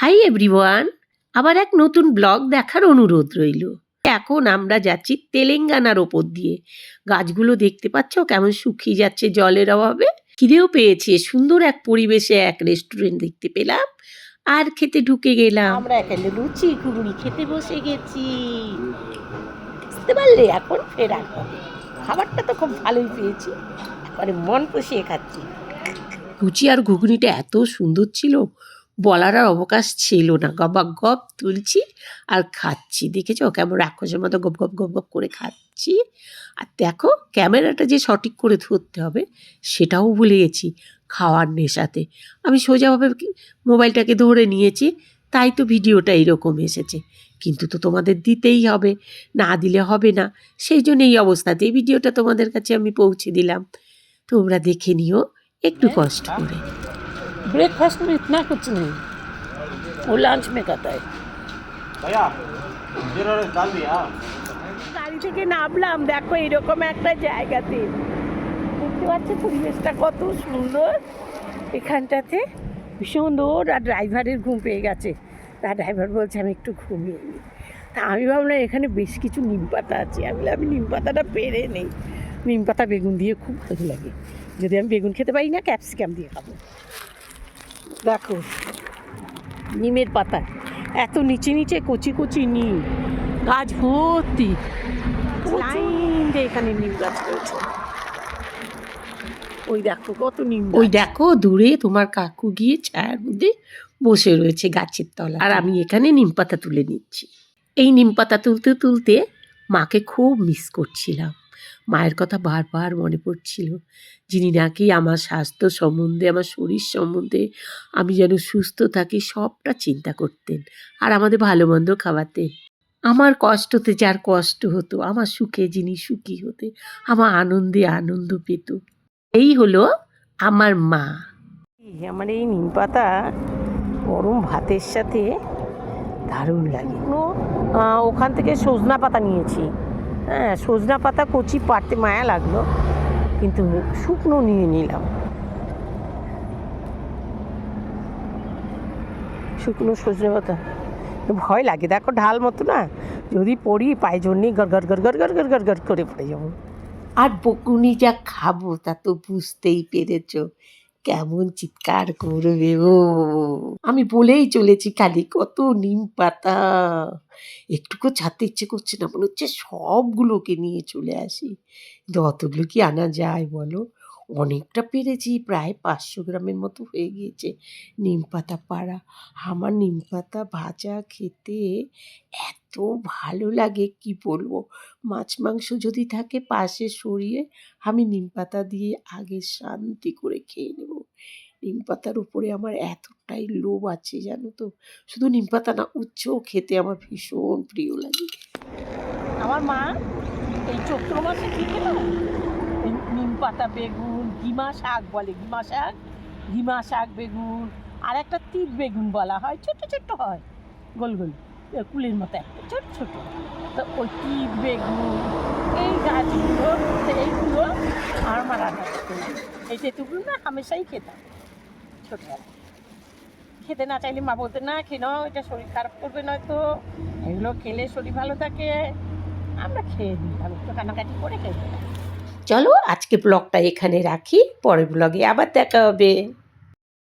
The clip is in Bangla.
হাই এভরিওয়ান, আবার এক নতুন ব্লগ দেখার অনুরোধ রইল। এখন আমরা যাচ্ছি তেলেঙ্গানার ওপর দিয়ে। গাছগুলো দেখতে পাচ্ছ কেমন শুকিয়ে যাচ্ছে জলের অভাবে। খিদেও পেয়েছে, সুন্দর এক পরিবেশে এক রেস্টুরেন্ট দেখতে পেলাম আর খেতে ঢুকে গেলাম। আমরা এখানে লুচি ঘুগনি খেতে বসে গেছি, বুঝতে পারলে? এখন ফেরার হবে। খাবারটা তো খুব ভালোই পেয়েছি, একবারে মন পুষিয়ে খাচ্ছি। লুচি আর ঘুগনিটা এত সুন্দর ছিল, বলার আর অবকাশ ছিল না। গবাক গপ তুলছি আর খাচ্ছি। দেখেছো কেমন রাক্ষসের মতো গপ গপ গপ গপ করে খাচ্ছি। আর দেখো ক্যামেরাটা যে সঠিক করে ধরতে হবে সেটাও ভুলে গেছি খাওয়ার নেশাতে। আমি সোজাভাবে মোবাইলটাকে ধরে নিয়েছি, তাই তো ভিডিওটা এইরকম এসেছে। কিন্তু তো তোমাদের দিতেই হবে, না দিলে হবে না। সেই জন্য এই অবস্থাতেই ভিডিওটা তোমাদের কাছে আমি পৌঁছে দিলাম। তোমরা দেখে নিও একটু কষ্ট করে। ब्रेकफास्ट में इतना कुछ नहीं, वो लंच में खाता है। भैया जीरा राइस डाल दिया। গাড়ি থেকে নামলাম, দেখো এরকম একটা জায়গাতে। দেখতে পাচ্ছ পরিবেশটা কত সুন্দর। এখানটাতে ভীষণ সুন্দর। আর ড্রাইভারের ঘুম পেয়ে গেছে, তার ড্রাইভার বলছে আমি একটু ঘুমিয়ে নিই। তা আমি ভাবলাম এখানে বেশ কিছু নিম পাতা আছে, আমি নিম পাতাটা পেরে নেই। নিম পাতা বেগুন দিয়ে খুব ভালো লাগে। যদি আমি বেগুন খেতে পারি না, ক্যাপসিকাম দিয়ে খাবো। দেখো নিমের পাতা, এত নিচে নিচে কচি কচি নিম গাছ ভর্তি, লাইন দিয়ে এখানে নিম গাছ রয়েছে। ওই দেখো কত নিম, ওই দেখো দূরে তোমার কাকু গিয়ে ছায়ার মধ্যে বসে রয়েছে গাছের তলা, আর আমি এখানে নিম পাতা তুলে নিচ্ছি। এই নিম পাতা তুলতে তুলতে মাকে খুব মিস করছিলাম। মায়ের কথা বারবার মনে পড়ছিল, যিনি নাকি আমার স্বাস্থ্য সম্বন্ধে, আমার শরীর সম্বন্ধে, আমি যেন সুস্থ থাকি সবটা চিন্তা করতেন আর আমাদের ভালো মন্দ খাওয়াতেন। আমার কষ্টতে যার কষ্ট হতো, আমার সুখে যিনি সুখী হতে, আমার আনন্দে আনন্দ পেত। এই হলো আমার মা। আমার এই নিম পাতা গরম ভাতের সাথে দারুণ লাগে। ওখান থেকে সজনা পাতা নিয়েছি। হ্যাঁ, সজনা পাতা কচি পাড়তে মায়া লাগলো, কিন্তু শুকনো নিয়ে নিলাম। শুকনো সজনে পাতা ভয় লাগে, দেখো ঢাল মতো না, যদি পড়ি পায়ে জন্যই গড় গড় গড় গড় গড় গড় গড় করে পড়ে যাবো। আর বকুনি যা খাবো তা তো বুঝতেই পেরেছ, কেমন চিৎকার করবে ও। আমি বলেই চলেছি খালি কত নিম পাতা, একটুকু ছাড়তে ইচ্ছে করছে না, মনে হচ্ছে সবগুলোকে নিয়ে চলে আসি। কিন্তু অতগুলো কি আনা যায় বলো? অনেকটা পেরেছি, প্রায় 500 গ্রামের মতো হয়ে গিয়েছে নিম পাতা পাড়া। আমার নিম পাতা ভাজা খেতে এত ভালো লাগে কি বলবো। মাছ মাংস যদি থাকে পাশে সরিয়ে আমি নিম পাতা দিয়ে আগে শান্তি করে খেয়ে নেব। নিম পাতার উপরে আমার এতটাই লোভ আছে জানো তো। শুধু নিম পাতা না, উচ্ছেও খেতে আমার ভীষণ প্রিয় লাগে। আমার মা এই চৈত্র মাসে কি খেল, নিম পাতা বেগুন, গিমা শাক বলে, গিমা শাক বেগুন, আর একটা তিত বেগুন বলা হয়, ছোট ছোট হয়, গোল গোল কুলের মতো একটা ছোট ছোট। তো ওই তিত বেগুন, এই গাছগুলো, এইগুলো আমার মা রান্না করতে, এই তেঁতুলগুলো না হামেশাই খেতাম ছোটবেলা। খেতে না চাইলে মা বলতে না খেয়ে নাও, এটা শরীর খারাপ করবে, নয়তো এগুলো খেলে শরীর ভালো থাকে। আমরা খেয়ে নিই, আমি একটু কানাকাটি করে খেয়ে নিই। চলো আজকে ব্লগটা এখানে রাখি, পরের ব্লগে আবার দেখা হবে।